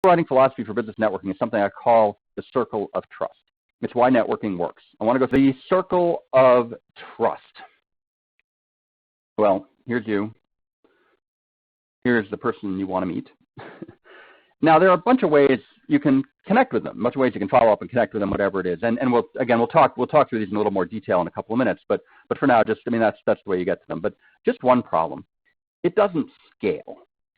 overriding philosophy for business networking is something I call the circle of trust. It's why networking works. I want to go through the circle of trust. Well, here's you. Here's the person you want to meet. Now, there are a bunch of ways you can connect with them, a bunch of ways you can follow up and connect with them, whatever it is. And we'll talk through these in a little more detail in a couple of minutes. But for now, just, I mean, that's the way you get to them. But just one problem. It doesn't scale,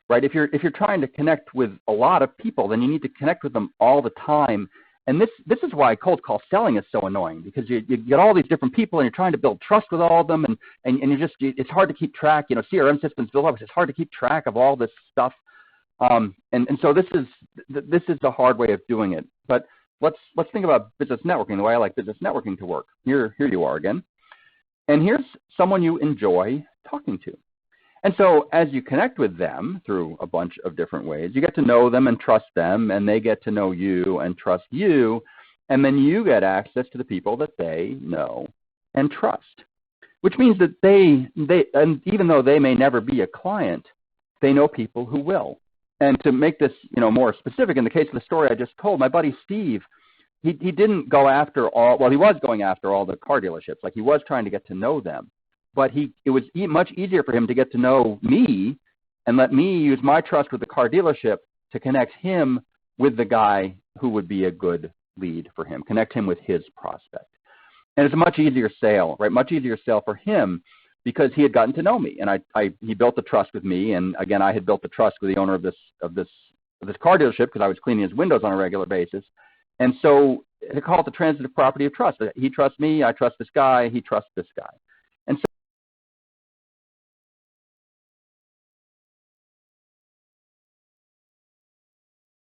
right? If you're trying to connect with a lot of people, then you need to connect with them all the time. And this is why cold call selling is so annoying, because you get all these different people and you're trying to build trust with all of them, and it's hard to keep track. You know, CRM systems build up. It's hard to keep track of all this stuff. And so this is the hard way of doing it. But let's think about business networking, the way I like business networking to work. Here you are again. And here's someone you enjoy talking to. And so as you connect with them through a bunch of different ways, you get to know them and trust them, and they get to know you and trust you, and then you get access to the people that they know and trust, which means that and even though they may never be a client, they know people who will. And to make this, more specific, in the case of the story I just told, my buddy Steve, he didn't go after he was going after all the car dealerships. Like, he was trying to get to know them. But it was much easier for him to get to know me and let me use my trust with the car dealership to connect him with the guy who would be a good lead for him, connect him with his prospect. And it's a much easier sale, right? Much easier sale for him because he had gotten to know me, and he built the trust with me. And again, I had built the trust with the owner of this car dealership because I was cleaning his windows on a regular basis. And so they call it the transitive property of trust. He trusts me, I trust this guy, he trusts this guy. And so